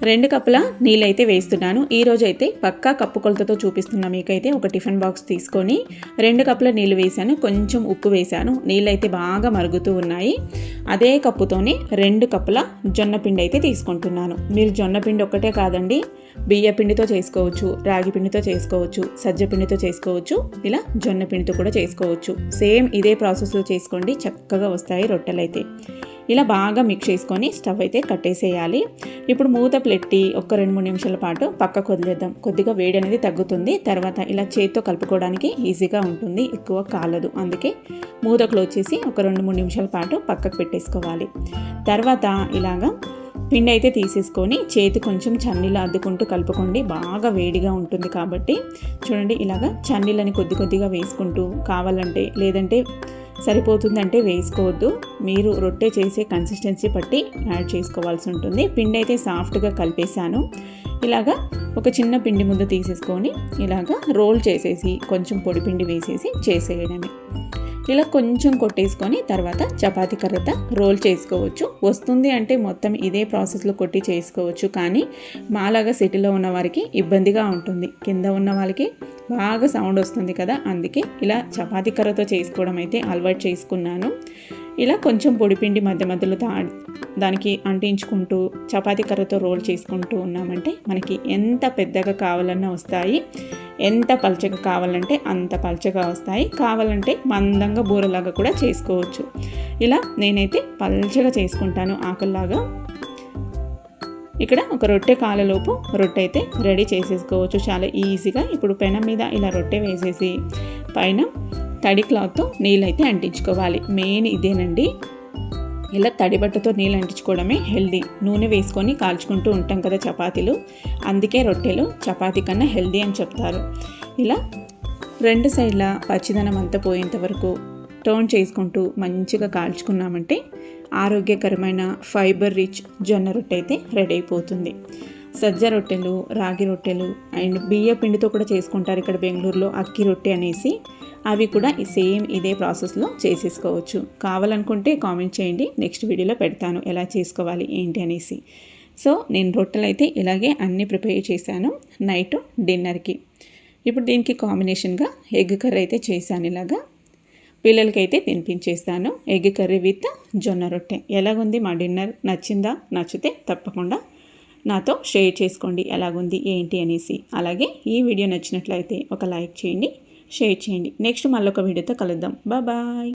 2 కప్పుల నీళ్ళైతే వేస్తున్నాను. ఈరోజు అయితే పక్కా కప్పు కొలతతో చూపిస్తున్నా మీకైతే. ఒక టిఫిన్ బాక్స్ తీసుకొని 2 కప్పుల నీళ్ళు వేశాను, కొంచెం ఉప్పు వేశాను. నీళ్ళైతే బాగా మరుగుతూ ఉన్నాయి. అదే కప్పుతోనే 2 కప్పుల జొన్న పిండి అయితే తీసుకుంటున్నాను. మీరు జొన్న పిండి ఒక్కటే కాదండి, బియ్య పిండితో చేసుకోవచ్చు, రాగి పిండితో చేసుకోవచ్చు, సజ్జ పిండితో చేసుకోవచ్చు, ఇలా జొన్న పిండితో కూడా చేసుకోవచ్చు. సేమ్ ఇదే ప్రాసెస్లో చేసుకోండి, చక్కగా వస్తాయి రొట్టెలైతే. ఇలా బాగా మిక్స్ చేసుకొని స్టవ్ అయితే కట్టేసేయాలి. ఇప్పుడు మూత పెట్టి ఒక 2-3 నిమిషాల పాటు పక్కకు వదిలేద్దాం. కొద్దిగా వేడి అనేది తగ్గుతుంది. తర్వాత ఇలా చేతితో కలుపుకోవడానికి ఈజీగా ఉంటుంది, ఎక్కువ కాలదు. అందుకే మూత క్లోజ్ చేసి ఒక 2-3 నిమిషాల పాటు పక్కకు పెట్టేసుకోవాలి. తర్వాత ఇలాగా పిండి అయితే తీసేసుకొని చేతి కొంచెం చన్నీళ్ళు అద్దుకుంటూ కలుపుకోండి. బాగా వేడిగా ఉంటుంది కాబట్టి చూడండి, ఇలాగా చన్నీళ్ళని కొద్ది కొద్దిగా వేసుకుంటూ, కావాలంటే లేదంటే సరిపోతుందంటే వేసుకోవద్దు. మీరు రొట్టె చేసే కన్సిస్టెన్సీ బట్టి యాడ్ చేసుకోవాల్సి ఉంటుంది. పిండి అయితే సాఫ్ట్గా కలిపేసాను. ఇలాగా ఒక చిన్న పిండి ముద్ద తీసేసుకొని ఇలాగా రోల్ చేసేసి కొంచెం పొడి పిండి వేసేసి చేసేయడమే. ఇలా కొంచెం కొట్టేసుకొని తర్వాత చపాతీ కర్రతో రోల్ చేసుకోవచ్చు. వస్తుంది అంటే మొత్తం ఇదే ప్రాసెస్లో కొట్టి చేసుకోవచ్చు. కానీ మాలాగా సిటీలో ఉన్న వారికి ఇబ్బందిగా ఉంటుంది, కింద ఉన్న వాళ్ళకి బాగా సౌండ్ వస్తుంది కదా, అందుకే ఇలా చపాతీ కర్రతో చేసుకోవడం అయితే అలవాటు చేసుకున్నాను. ఇలా కొంచెం పొడిపిండి మధ్య మధ్యలో దానికి అంటించుకుంటూ చపాతీ కర్రతో రోల్ చేసుకుంటూ ఉన్నామంటే మనకి ఎంత పెద్దగా కావాలన్నా వస్తాయి, ఎంత పల్చగా కావాలంటే అంత పల్చగా వస్తాయి. కావాలంటే మందంగా బూరలాగా కూడా చేసుకోవచ్చు. ఇలా నేనైతే పల్చగా చేసుకుంటాను, ఆకుల్లాగా. ఇక్కడ ఒక రొట్టె కాలలోపు రొట్టె అయితే రెడీ చేసేసుకోవచ్చు చాలా ఈజీగా. ఇప్పుడు పెనం మీద ఇలా రొట్టె వేసేసి పైన తడి క్లాత్తో నీళ్ళైతే అంటించుకోవాలి. మెయిన్ ఇదేనండి. ఇలా తడి బట్టతో నీళ్ళు అంటించుకోవడమే హెల్దీ. నూనె వేసుకొని కాల్చుకుంటూ ఉంటాం కదా చపాతీలు, అందుకే రొట్టెలు చపాతీ కన్నా హెల్దీ అని చెప్తారు. ఇలా 2 సైడ్ల పచ్చిదనం అంతా పోయేంత వరకు టర్న్ చేసుకుంటూ మంచిగా కాల్చుకున్నామంటే ఆరోగ్యకరమైన ఫైబర్ రిచ్ జొన్న రొట్టె అయితే రెడీ అయిపోతుంది. సజ్జ రొట్టెలు, రాగి రొట్టెలు అండ్ బియ్య పిండితో కూడా చేసుకుంటారు ఇక్కడ బెంగళూరులో, అక్కి రొట్టె అనేసి. అవి కూడా సేమ్ ఇదే ప్రాసెస్లో చేసేసుకోవచ్చు. కావాలనుకుంటే కామెంట్ చేయండి, నెక్స్ట్ వీడియోలో పెడతాను ఎలా చేసుకోవాలి ఏంటి అనేసి. సో నేను రొట్టెలు అయితే ఇలాగే అన్నీ ప్రిపేర్ చేశాను నైట్ డిన్నర్కి. ఇప్పుడు దీనికి కాంబినేషన్గా ఎగ్ కర్రీ అయితే చేశాను. ఇలాగా పిల్లలకైతే తినిపించేస్తాను. ఎగ్ కర్రీ విత్ జొన్న రొట్టె. ఎలాగుంది మా డిన్నర్? నచ్చిందా? నచ్చితే తప్పకుండా నాతో షేర్ చేసుకోండి ఎలాగుంది ఏంటి అనేసి. అలాగే ఈ వీడియో నచ్చినట్లయితే ఒక లైక్ చేయండి, షేర్ చేయండి. నెక్స్ట్ మళ్ళొక వీడియోతో కలుద్దాం. బాయ్.